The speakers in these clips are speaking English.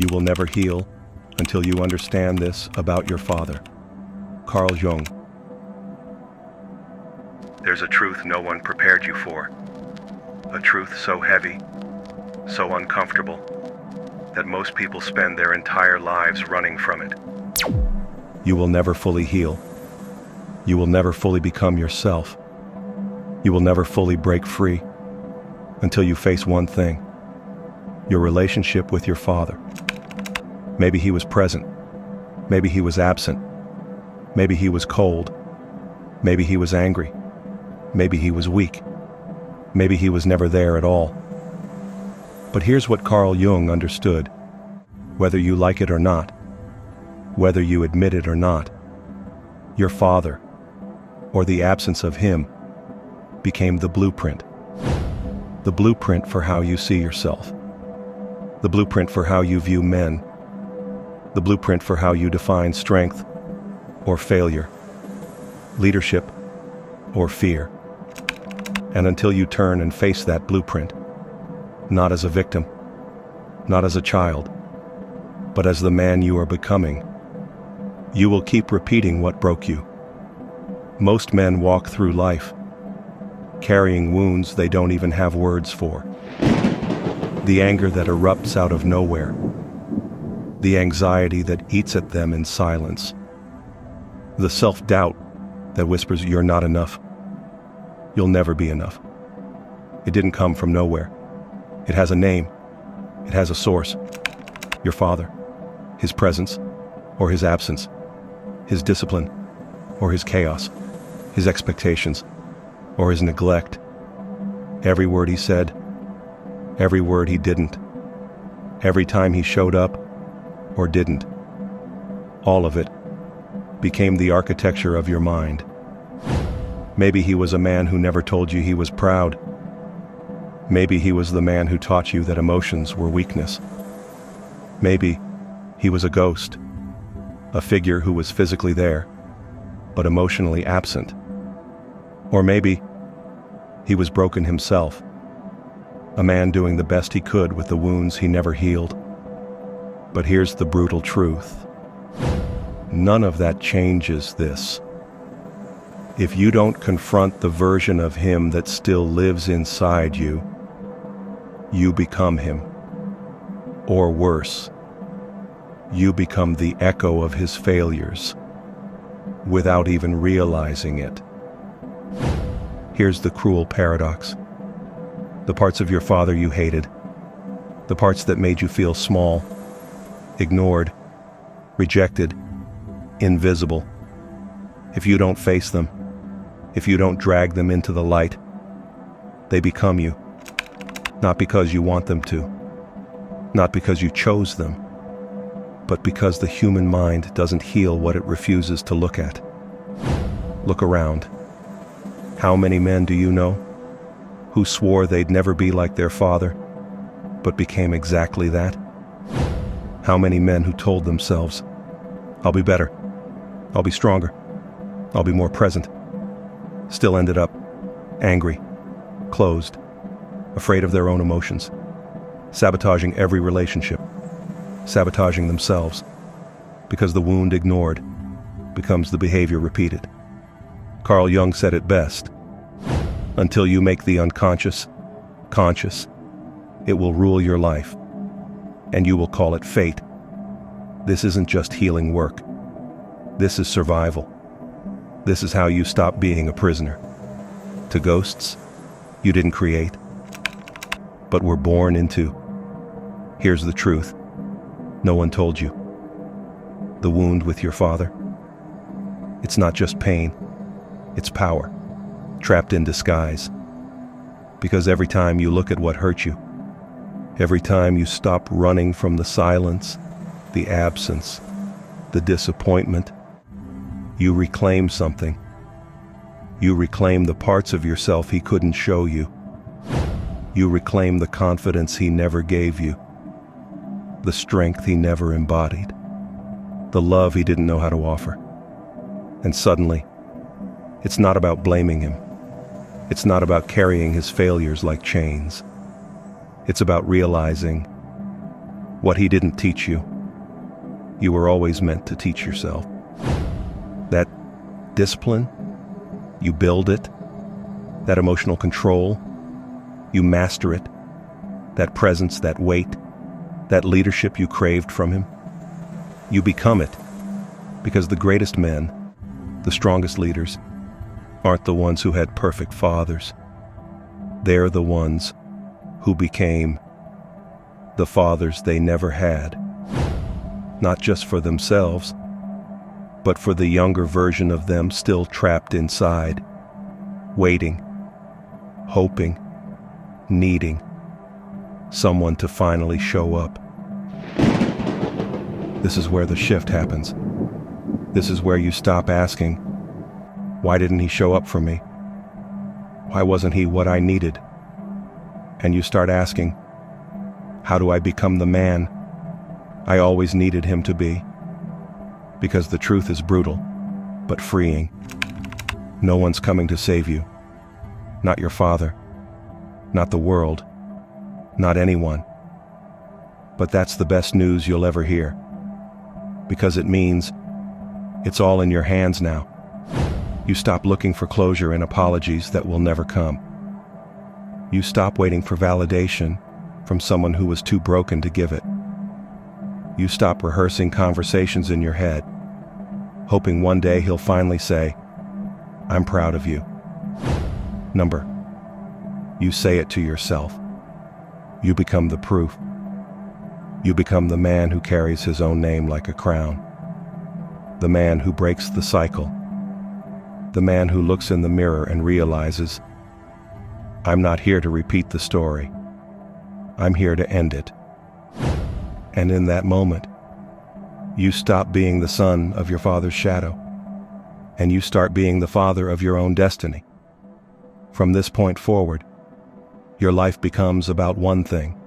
You will never heal until you understand this about your father. Carl Jung. There's a truth no one prepared you for. A truth so heavy, so uncomfortable, that most people spend their entire lives running from it. You will never fully heal. You will never fully become yourself. You will never fully break free until you face one thing: your relationship with your father. Maybe he was present. Maybe he was absent. Maybe he was cold. Maybe he was angry. Maybe he was weak. Maybe he was never there at all. But here's what Carl Jung understood. Whether you like it or not, whether you admit it or not, your father, or the absence of him, became the blueprint. The blueprint for how you see yourself. The blueprint for how you view men. The blueprint for how you define strength or failure, leadership or fear. And until you turn and face that blueprint, not as a victim, not as a child, but as the man you are becoming, you will keep repeating what broke you. Most men walk through life carrying wounds they don't even have words for. The anger that erupts out of nowhere. The anxiety that eats at them in silence. The self-doubt that whispers, "You're not enough. You'll never be enough." It didn't come from nowhere. It has a name. It has a source. Your father. His presence or his absence. His discipline or his chaos. His expectations or his neglect. Every word he said. Every word he didn't. Every time he showed up or didn't. All of it became the architecture of your mind. Maybe he was a man who never told you he was proud. Maybe he was the man who taught you that emotions were weakness. Maybe he was a ghost, a figure who was physically there, but emotionally absent. Or maybe he was broken himself, a man doing the best he could with the wounds he never healed. But here's the brutal truth. None of that changes this. If you don't confront the version of him that still lives inside you, you become him. Or worse, you become the echo of his failures without even realizing it. Here's the cruel paradox. The parts of your father you hated, the parts that made you feel small, ignored, rejected, invisible, if you don't face them, if you don't drag them into the light, they become you. Not because you want them to, not because you chose them, but because the human mind doesn't heal what it refuses to look at. Look around. How many men do you know who swore they'd never be like their father, but became exactly that? How many men who told themselves, "I'll be better, I'll be stronger, I'll be more present," still ended up angry, closed, afraid of their own emotions, sabotaging every relationship, sabotaging themselves, because the wound ignored becomes the behavior repeated. Carl Jung said it best: until you make the unconscious conscious, it will rule your life, and you will call it fate. This isn't just healing work. This is survival. This is how you stop being a prisoner to ghosts you didn't create, but were born into. Here's the truth no one told you. The wound with your father, it's not just pain, it's power, trapped in disguise. Because every time you look at what hurt you, every time you stop running from the silence, the absence, the disappointment, you reclaim something. You reclaim the parts of yourself he couldn't show you. You reclaim the confidence he never gave you, the strength he never embodied, the love he didn't know how to offer. And suddenly, it's not about blaming him. It's not about carrying his failures like chains. It's about realizing What he didn't teach you, you were always meant to teach yourself. That discipline, you build it. That emotional control, you master it. That presence, that weight, that leadership you craved from him, you become it. Because the greatest men, the strongest leaders, aren't the ones who had perfect fathers. They're the ones who became the fathers they never had. Not just for themselves, but for the younger version of them still trapped inside, waiting, hoping, needing someone to finally show up. This is where the shift happens. This is where you stop asking, why didn't he show up for me? Why wasn't he what I needed? And you start asking, how do I become the man I always needed him to be? Because the truth is brutal, but freeing. No one's coming to save you. Not your father, not the world, not anyone. But that's the best news you'll ever hear. Because it means it's all in your hands now. You stop looking for closure and apologies that will never come. You stop waiting for validation from someone who was too broken to give it. You stop rehearsing conversations in your head, hoping one day he'll finally say, I'm proud of you. You say it to yourself. You become the proof. You become the man who carries his own name like a crown. The man who breaks the cycle. The man who looks in the mirror and realizes, I'm not here to repeat the story. I'm here to end it. And in that moment, you stop being the son of your father's shadow, and you start being the father of your own destiny. From this point forward, your life becomes about one thing: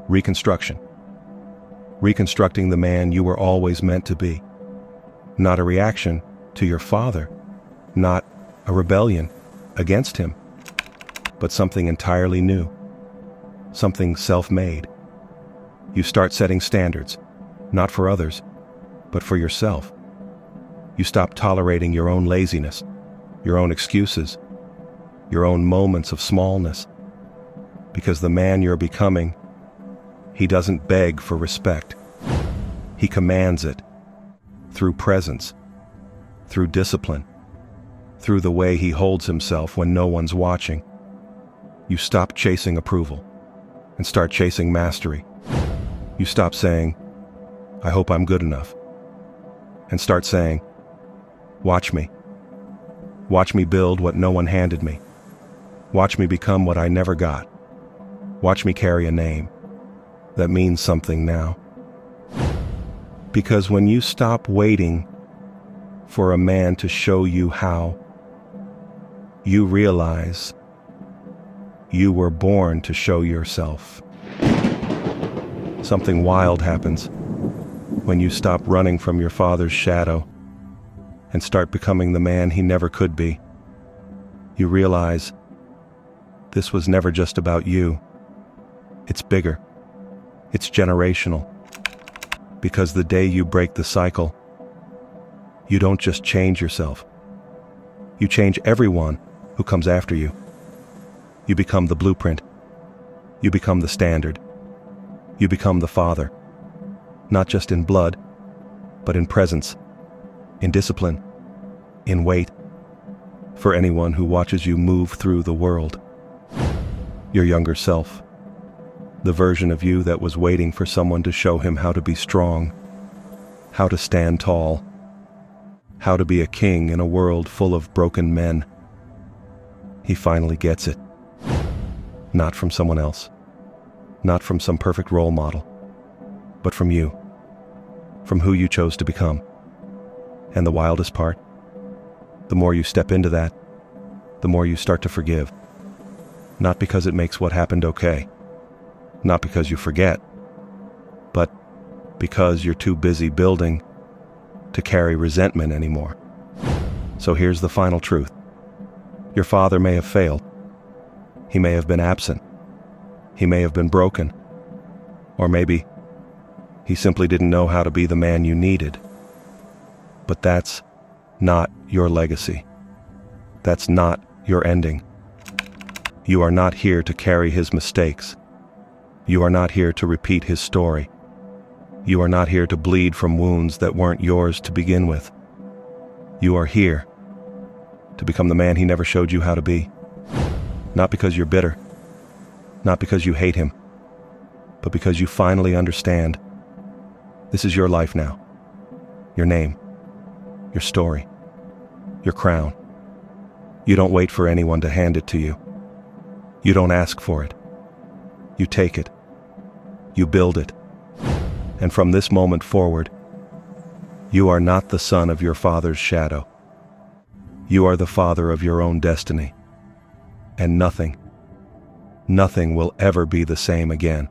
reconstruction. Reconstructing the man you were always meant to be. Not a reaction to your father, not a rebellion against him, but something entirely new, something self-made. You start setting standards, not for others, but for yourself. You stop tolerating your own laziness, your own excuses, your own moments of smallness. Because the man you're becoming, he doesn't beg for respect. He commands it through presence, through discipline, through the way he holds himself when no one's watching. You stop chasing approval and start chasing mastery. You stop saying, I hope I'm good enough, and start saying, watch me. Watch me build what no one handed me. Watch me become what I never got. Watch me carry a name that means something now. Because when you stop waiting for a man to show you how, you realize you were born to show yourself. Something wild happens when you stop running from your father's shadow and start becoming the man he never could be. You realize this was never just about you. It's bigger. It's generational. Because the day you break the cycle, you don't just change yourself. You change everyone who comes after you. You become the blueprint. You become the standard. You become the father. Not just in blood, but in presence, in discipline, in weight, for anyone who watches you move through the world. Your younger self, the version of you that was waiting for someone to show him how to be strong, how to stand tall, how to be a king in a world full of broken men. He finally gets it. Not from someone else, not from some perfect role model, but from you, from who you chose to become. And the wildest part, the more you step into that, the more you start to forgive. Not because it makes what happened okay, not because you forget, but because you're too busy building to carry resentment anymore. So here's the final truth. Your father may have failed. He may have been absent. He may have been broken. Or maybe He simply didn't know how to be the man you needed. But that's not your legacy. That's not your ending. You are not here to carry his mistakes. You are not here to repeat his story. You are not here to bleed from wounds that weren't yours to begin with. You are here to become the man he never showed you how to be. Not because you're bitter, not because you hate him, but because you finally understand this is your life now. Your name, your story, your crown. You don't wait for anyone to hand it to you. You don't ask for it. You take it. You build it. And from this moment forward, you are not the son of your father's shadow. You are the father of your own destiny. And nothing will ever be the same again.